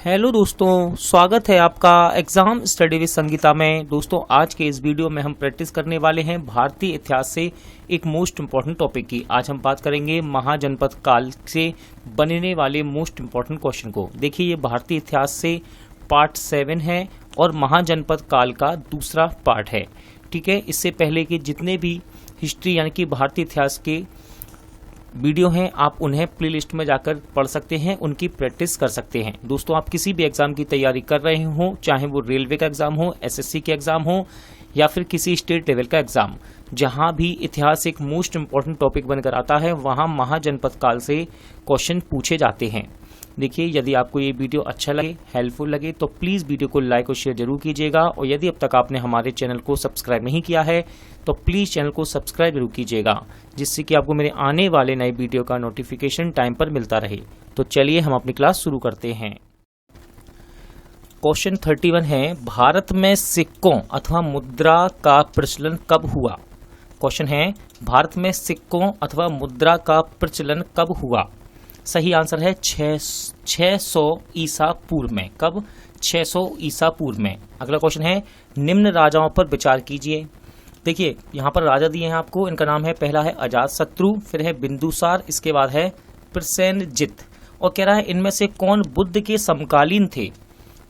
Hello दोस्तों, स्वागत है आपका एग्जाम स्टडी विद संगीता में। दोस्तों, आज के इस वीडियो में हम प्रैक्टिस करने वाले हैं भारतीय इतिहास से एक मोस्ट इम्पॉर्टेंट टॉपिक की। आज हम बात करेंगे महाजनपद काल से बनने वाले मोस्ट इम्पॉर्टेंट क्वेश्चन को। देखिए, ये भारतीय इतिहास से पार्ट 7 है और महाजनपद काल का दूसरा पार्ट है। ठीक है, इससे पहले के जितने भी हिस्ट्री यानी कि भारतीय इतिहास के वीडियो हैं, आप उन्हें प्लेलिस्ट में जाकर पढ़ सकते हैं, उनकी प्रैक्टिस कर सकते हैं। दोस्तों, आप किसी भी एग्जाम की तैयारी कर रहे हो, चाहे वो रेलवे का एग्जाम हो, एसएससी के एग्जाम हो या फिर किसी स्टेट लेवल का एग्जाम, जहां भी इतिहास एक मोस्ट इम्पॉर्टेंट टॉपिक बनकर आता है, वहां महाजनपद काल से क्वेश्चन पूछे जाते हैं। देखिए, यदि आपको ये वीडियो अच्छा लगे, हेल्पफुल लगे, तो प्लीज़ वीडियो को लाइक और शेयर जरूर कीजिएगा। और यदि अब तक आपने हमारे चैनल को सब्सक्राइब नहीं किया है तो प्लीज़ चैनल को सब्सक्राइब जरूर कीजिएगा, जिससे कि आपको मेरे आने वाले नए वीडियो का नोटिफिकेशन टाइम पर मिलता रहे। तो चलिए हम अपनी क्लास शुरू करते हैं। क्वेश्चन 31 है, भारत में सिक्कों अथवा मुद्रा का प्रचलन कब हुआ? क्वेश्चन है, भारत में सिक्कों अथवा मुद्रा का प्रचलन कब हुआ? सही आंसर है 600 ईसा पूर्व में। कब? 600 ईसा पूर्व में। अगला क्वेश्चन है, निम्न राजाओं पर विचार कीजिए। देखिए, यहाँ पर राजा दिए हैं आपको, इनका नाम है, पहला है अजातशत्रु, फिर है बिंदुसार, इसके बाद है प्रसेनजित। और कह रहा है इनमें से कौन बुद्ध के समकालीन थे?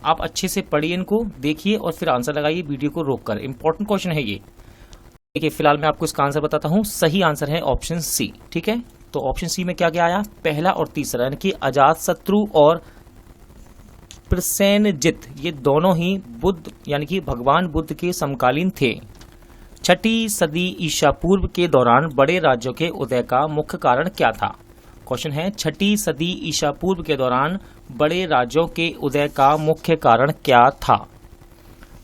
आप अच्छे से पढ़िए, इनको देखिए और फिर आंसर लगाइए वीडियो को रोककर। इंपॉर्टेंट क्वेश्चन है ये। देखिए, फिलहाल मैं आपको इसका आंसर बताता हूँ। सही आंसर है ऑप्शन सी। ठीक है, तो ऑप्शन सी में क्या क्या आया? पहला और तीसरा, यानी कि अजातशत्रु और प्रसेनजित, ये दोनों ही बुद्ध यानी कि भगवान बुद्ध के समकालीन थे। छठी सदी ईसा पूर्व के दौरान बड़े राज्यों के उदय का मुख्य कारण क्या था? क्वेश्चन है, छठी सदी ईसा पूर्व के दौरान बड़े राज्यों के उदय का मुख्य कारण क्या था?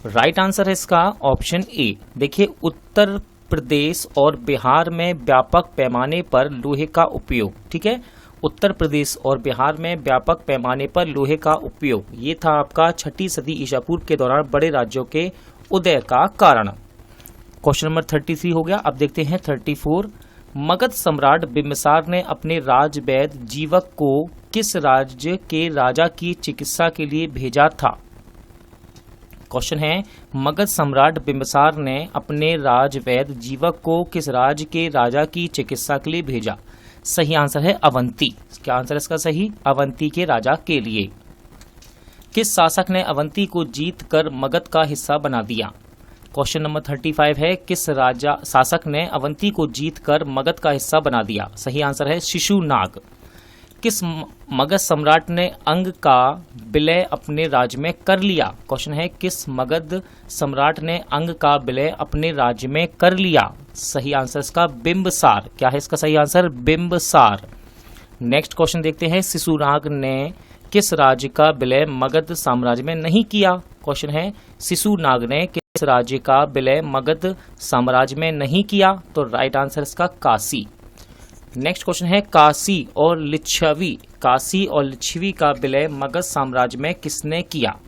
राइट आंसर है इसका ऑप्शन ए। देखिए, उत्तर प्रदेश और बिहार में व्यापक पैमाने पर लोहे का उपयोग। ठीक है, उत्तर प्रदेश और बिहार में व्यापक पैमाने पर लोहे का उपयोग, ये था आपका छठी सदी ईसा पूर्व के दौरान बड़े राज्यों के उदय का कारण। क्वेश्चन नंबर 33 हो गया। अब देखते हैं 34। मगध सम्राट बिंबिसार ने अपने राजवैद्य जीवक को किस राज्य के राजा की चिकित्सा के लिए भेजा था? क्वेश्चन है, मगध सम्राट बिंबिसार ने अपने राजवैद्य जीवक को किस राज्य के राजा की चिकित्सा के लिए भेजा? सही आंसर है अवंती। क्या आंसर है इसका सही? अवंती के राजा के लिए। किस शासक ने अवंती को जीत कर मगध का हिस्सा बना दिया? क्वेश्चन नंबर 35 है, किस राजा शासक ने अवंती को जीत कर मगध का हिस्सा बना दिया? सही आंसर है शिशुनाग। किस मगध सम्राट ने अंग का विलय अपने राज्य में कर लिया? क्वेश्चन है, किस मगध सम्राट ने अंग का विलय अपने राज्य में कर लिया? सही आंसर इसका बिंबिसार। क्या है इसका सही आंसर? बिंबिसार। नेक्स्ट क्वेश्चन देखते हैं, शिशुनाग ने किस राज्य का विलय मगध साम्राज्य में नहीं किया? क्वेश्चन है, शिशुनाग ने किस राज्य का विलय मगध साम्राज्य में नहीं किया? तो राइट आंसर इसका काशी। नेक्स्ट क्वेश्चन है, काशी और लिच्छवी का विलय मगध साम्राज्य में किसने किया?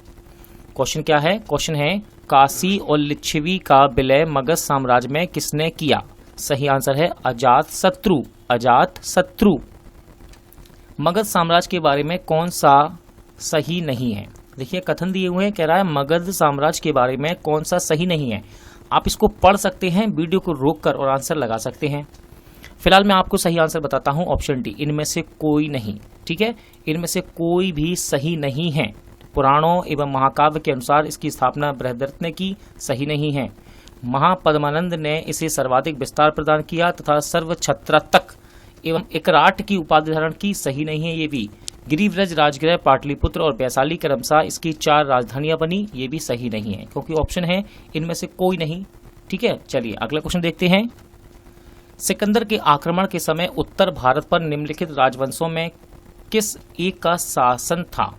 क्वेश्चन क्या है? क्वेश्चन है, काशी और लिच्छवी का विलय मगध साम्राज्य में किसने किया? सही आंसर है अजातशत्रु। अजातशत्रु। मगध साम्राज्य के बारे में कौन सा सही नहीं है? देखिए, कथन दिए हुए हैं, कह रहा है मगध साम्राज्य के बारे में कौन सा सही नहीं है। आप इसको पढ़ सकते हैं, वीडियो को रोककर, और आंसर लगा सकते हैं। फिलहाल मैं आपको सही आंसर बताता हूं, ऑप्शन डी, इनमें से कोई नहीं। ठीक है, इनमें से कोई भी सही नहीं है। पुराणों एवं महाकाव्य के अनुसार इसकी स्थापना बृहदरथ ने की, सही नहीं है। महापद्मानंद ने इसे सर्वाधिक विस्तार प्रदान किया तथा सर्वछत्रतक एवं एकराट की उपाधि धारण की, सही नहीं है ये भी। गिरिव्रज, राजगृह, पाटलिपुत्र और वैशाली क्रमशः इसकी 4 राजधानियां बनी, ये भी सही नहीं है, क्योंकि ऑप्शन है इनमें से कोई नहीं। ठीक है, चलिए अगला क्वेश्चन देखते हैं। सिकंदर के आक्रमण के समय उत्तर भारत पर निम्नलिखित राजवंशों में किस एक का शासन था?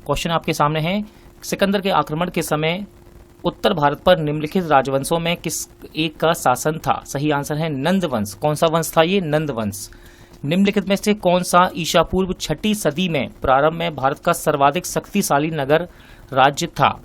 क्वेश्चन आपके सामने है, सिकंदर के आक्रमण के समय उत्तर भारत पर निम्नलिखित राजवंशों में किस एक का शासन था? सही आंसर है नंद वंश। कौन सा वंश था ये? नंद वंश। निम्नलिखित में से कौन सा ईसा पूर्व छठी सदी में प्रारंभ में भारत का सर्वाधिक शक्तिशाली नगर राज्य था?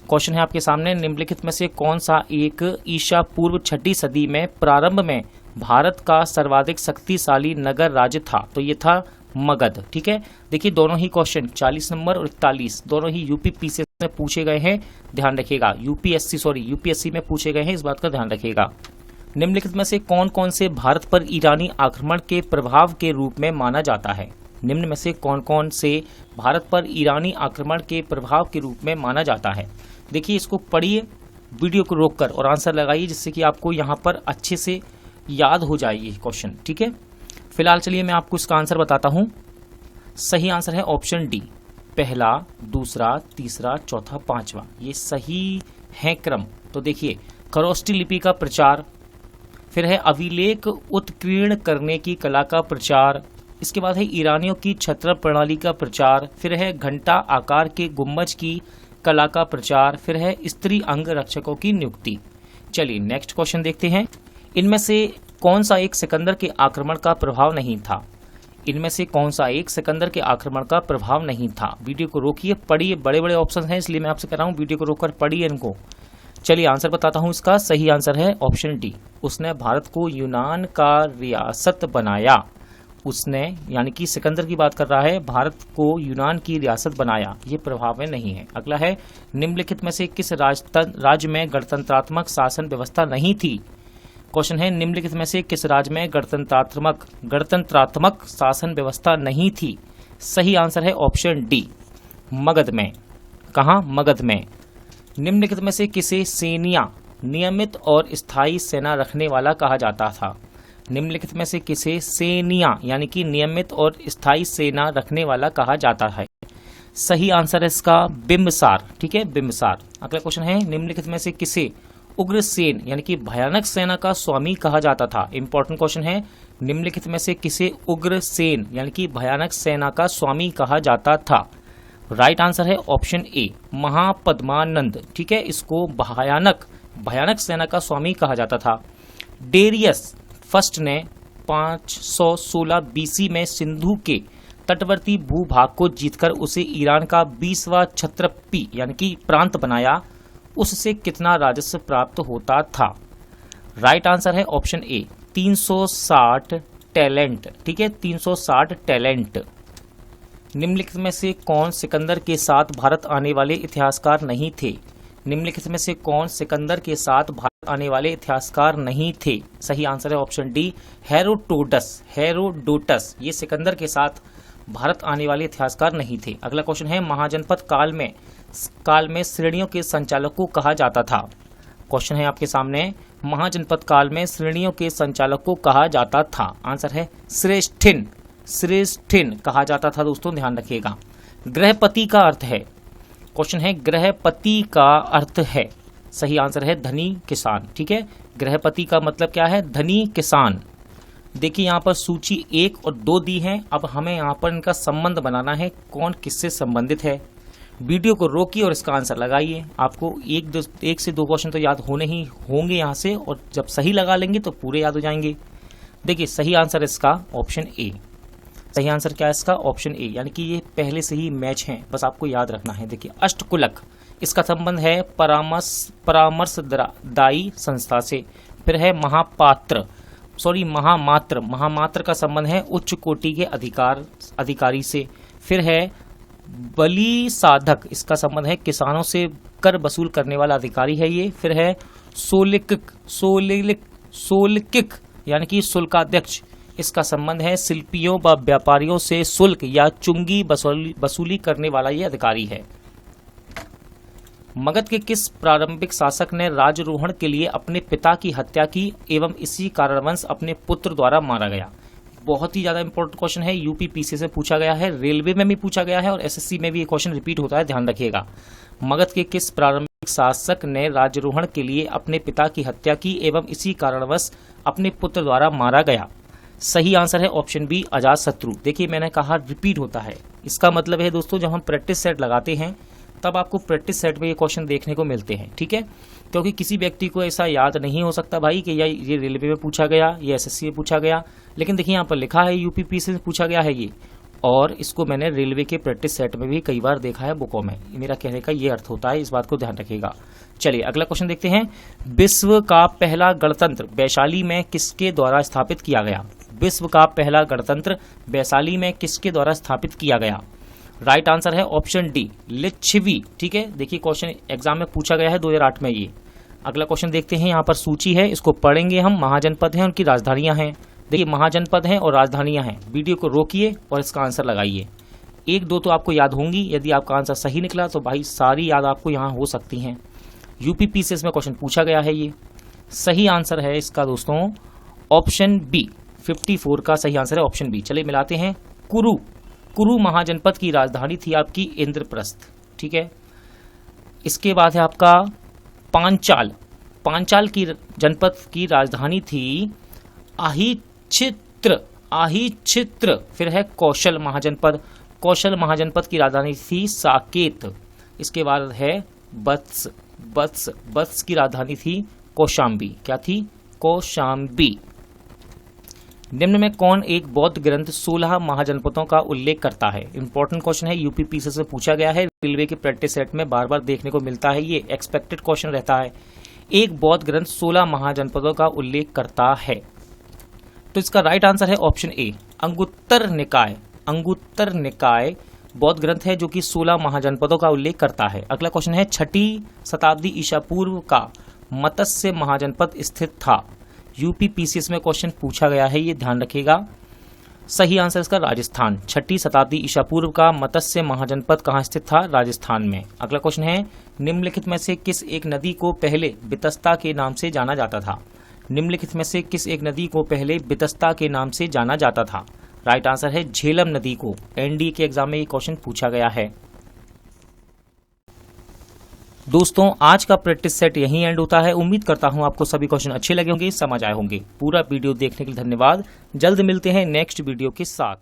क्वेश्चन है आपके सामने, निम्नलिखित में से कौन सा एक ईसा पूर्व छठी सदी में प्रारंभ में भारत का सर्वाधिक शक्तिशाली नगर राज्य था? तो ये था मगध। ठीक है, देखिए दोनों ही क्वेश्चन 40 नंबर और 41 दोनों ही यूपी पीसीएस में पूछे गए हैं, ध्यान रखिएगा। यूपीएससी में पूछे गए हैं, इस बात का ध्यान रखिएगा। निम्नलिखित में से कौन कौन से भारत पर ईरानी आक्रमण के प्रभाव के रूप में माना जाता है? निम्न में से कौन कौन से भारत पर ईरानी आक्रमण के प्रभाव के रूप में माना जाता है? देखिए इसको पढ़िए, वीडियो को रोककर और आंसर लगाइए, जिससे कि आपको यहाँ पर अच्छे से याद हो जाए ये क्वेश्चन। ठीक है, फिलहाल चलिए मैं आपको इसका आंसर बताता हूँ। सही आंसर है ऑप्शन डी, पहला, दूसरा, तीसरा, चौथा, पांचवा, ये सही है क्रम। तो देखिए खरोष्ठी लिपि का प्रचार, फिर है अभिलेख उत्कीर्ण करने की कला का प्रचार, इसके बाद है ईरानियों की छत्र प्रणाली का प्रचार, फिर है घंटा आकार के गुम्बज की कला का प्रचार, फिर है स्त्री अंग रक्षकों की नियुक्ति। चलिए नेक्स्ट क्वेश्चन देखते हैं। इनमें से कौन सा एक सिकंदर के आक्रमण का प्रभाव नहीं था? इनमें से कौन सा एक सिकंदर के आक्रमण का प्रभाव नहीं था? वीडियो को रोकिए, पढ़िए, बड़े बड़े ऑप्शन हैं इसलिए मैं आपसे कह रहा हूँ वीडियो को रोककर पढ़िए इनको। चलिए आंसर बताता हूँ इसका। सही आंसर है ऑप्शन डी, उसने भारत को यूनान का रियासत बनाया। उसने, यानी कि सिकंदर की बात कर रहा है, भारत को यूनान की रियासत बनाया, ये प्रभाव में नहीं है। अगला है निम्नलिखित में से किस राज्य में गणतंत्रात्मक शासन व्यवस्था नहीं थी? क्वेश्चन है निम्नलिखित में से किस राज्य में गणतंत्रात्मक शासन व्यवस्था नहीं थी? सही आंसर है ऑप्शन डी, मगध में। कहाँ? मगध में। निम्नलिखित में से किसे सेनिया, नियमित और स्थायी सेना रखने वाला कहा जाता था? निम्नलिखित में से किसे सेनिया, यानी कि नियमित और स्थायी सेना रखने वाला कहा जाता है? सही आंसर है इसका बिम्बसार। ठीक है, बिम्बसार। अगला क्वेश्चन है निम्नलिखित में से किसे उग्रसेन, यानी कि भयानक सेना का स्वामी कहा जाता था? इंपॉर्टेंट क्वेश्चन है। निम्नलिखित में से किसे उग्रसेन, यानी कि भयानक सेना का स्वामी कहा जाता था? राइट आंसर है ऑप्शन ए, महापद्मानंद। ठीक है, इसको भयानक सेना का स्वामी कहा जाता था। डेरियस फर्स्ट ने 516 बीसी में सिंधु के तटवर्ती भूभाग को जीतकर उसे ईरान का 20वां क्षत्रपी, यानी कि प्रांत बनाया। उससे कितना राजस्व प्राप्त होता था? राइट आंसर है ऑप्शन ए, 360 टैलेंट। ठीक है, 360 टैलेंट। निम्नलिखित में से कौन सिकंदर के साथ भारत आने वाले इतिहासकार नहीं थे? निम्नलिखित में से कौन सिकंदर के साथ भारत आने वाले इतिहासकार नहीं थे? सही आंसर है ऑप्शन डी, हेरोडोटस। ये सिकंदर के साथ भारत आने वाले इतिहासकार नहीं थे। अगला क्वेश्चन है महाजनपद काल में श्रेणियों के संचालक को कहा जाता था? क्वेश्चन है आपके सामने, महाजनपद काल में श्रेणियों के संचालक को कहा जाता था? आंसर है श्रेष्ठिन कहा जाता था। दोस्तों ध्यान रखिएगा। गृहपति का अर्थ है, क्वेश्चन है गृहपति का अर्थ है, सही आंसर है धनी किसान। ठीक है, गृहपति का मतलब क्या है? धनी किसान। देखिए यहाँ पर सूची 1 और 2 दी है। अब हमें यहाँ पर इनका संबंध बनाना है, कौन किससे संबंधित है। वीडियो को रोकिए और इसका आंसर लगाइए। आपको एक से दो क्वेश्चन तो याद होने ही होंगे यहाँ से, और जब सही लगा लेंगे तो पूरे याद हो जाएंगे। देखिए सही आंसर इसका ऑप्शन ए। सही आंसर क्या है इसका? ऑप्शन ए, यानी कि ये पहले से ही मैच हैं, बस आपको याद रखना है। देखिए अष्टकुलक, इसका संबंध है परामर्शदायी संस्था से। फिर है महामात्र का संबंध है उच्च कोटि के अधिकारी से। फिर है बलि साधक, इसका संबंध है किसानों से कर वसूल करने वाला अधिकारी है ये। फिर है सोलिकिक यानी कि शुल्काध्यक्ष, इसका संबंध है शिल्पियों व व्यापारियों से शुल्क या चुंगी वसूली करने वाला ये अधिकारी है। मगध के किस प्रारंभिक शासक ने राजरोहण के लिए अपने पिता की हत्या की एवं इसी कारणवश अपने पुत्र द्वारा मारा गया? बहुत ही ज्यादा इंपॉर्टेंट क्वेश्चन है, यूपी पीसी से पूछा गया है, रेलवे में भी पूछा गया है और एसएससी में भी ये क्वेश्चन रिपीट होता है, ध्यान रखिएगा। मगध के किस प्रारंभिक शासक ने राजरोहण के लिए अपने पिता की हत्या की एवं इसी कारणवश अपने पुत्र द्वारा मारा गया? सही आंसर है ऑप्शन बी, अजातशत्रु। देखिए मैंने कहा रिपीट होता है, इसका मतलब है दोस्तों जब हम प्रैक्टिस सेट लगाते हैं तब आपको प्रैक्टिस सेट में ये क्वेश्चन देखने को मिलते हैं, ठीक है। क्योंकि किसी व्यक्ति को ऐसा याद नहीं हो सकता भाई कि ये रेलवे में पूछा गया, ये एसएससी में पूछा गया, लेकिन देखिए यहाँ पर लिखा है यूपीपीसी से पूछा गया है ये, और इसको मैंने रेलवे के प्रैक्टिस सेट में भी कई बार देखा है बुकों में। मेरा कहने का ये अर्थ होता है, इस बात को ध्यान रखिएगा। चलिए अगला क्वेश्चन देखते हैं। विश्व का पहला गणतंत्र वैशाली में किसके द्वारा स्थापित किया गया? विश्व का पहला गणतंत्र वैशाली में किसके द्वारा स्थापित किया गया? राइट आंसर है ऑप्शन डी, लिच्छवी। ठीक है, देखिए क्वेश्चन एग्जाम में पूछा गया है 2008 में ये। अगला क्वेश्चन देखते हैं, यहाँ पर सूची है, इसको पढ़ेंगे हम। महाजनपद हैं, उनकी राजधानियां हैं। देखिए महाजनपद हैं और राजधानियां हैं। वीडियो को रोकिए और इसका आंसर लगाइए। एक दो तो आपको याद होंगी, यदि आपका आंसर सही निकला तो भाई सारी याद आपको यहाँ हो सकती हैं। यूपी पीसीएस में क्वेश्चन पूछा गया है ये। सही आंसर है इसका दोस्तों ऑप्शन बी, 54 का सही आंसर है ऑप्शन बी। चलिए मिलाते हैं। कुरु महाजनपद की राजधानी थी आपकी इंद्रप्रस्थ। ठीक है, इसके बाद है आपका पांचाल की जनपद की राजधानी थी आहीचित्र। फिर है कौशल महाजनपद की राजधानी थी साकेत। इसके बाद है बत्स की राजधानी थी कौशाम्बी। क्या थी? कौशाम्बी। निम्न में कौन एक बौद्ध ग्रंथ 16 महाजनपदों का उल्लेख करता है? इंपॉर्टेंट क्वेश्चन है, यूपी पीसीएस में पूछा गया है, रेलवे के प्रैक्टिस सेट में बार बार देखने को मिलता है, ये एक्सपेक्टेड क्वेश्चन रहता है। एक बौद्ध ग्रंथ 16 महाजनपदों का उल्लेख करता है, तो इसका राइट आंसर है ऑप्शन ए, अंगुत्तर निकाय बौद्ध ग्रंथ है जो कि 16 महाजनपदों का उल्लेख करता है। अगला क्वेश्चन है, 6ठी शताब्दी ईसा पूर्व का मत्स्य महाजनपद स्थित था। यूपी पीसीएस में क्वेश्चन पूछा गया है, ये ध्यान रखिएगा। सही आंसर इसका राजस्थान। 6ठी शताब्दी ईसा पूर्व का मत्स्य महाजनपद कहाँ स्थित था? राजस्थान में। अगला क्वेश्चन है, निम्नलिखित में से किस एक नदी को पहले बितस्ता के नाम से जाना जाता था? निम्नलिखित में से किस एक नदी को पहले बितस्ता के नाम से जाना जाता था? राइट आंसर है झेलम नदी को। एनडीए के एग्जाम में ये क्वेश्चन पूछा गया है। दोस्तों आज का प्रैक्टिस सेट यहीं एंड होता है। उम्मीद करता हूं आपको सभी क्वेश्चन अच्छे लगे होंगे, समझ आए होंगे। पूरा वीडियो देखने के लिए धन्यवाद। जल्द मिलते हैं नेक्स्ट वीडियो के साथ।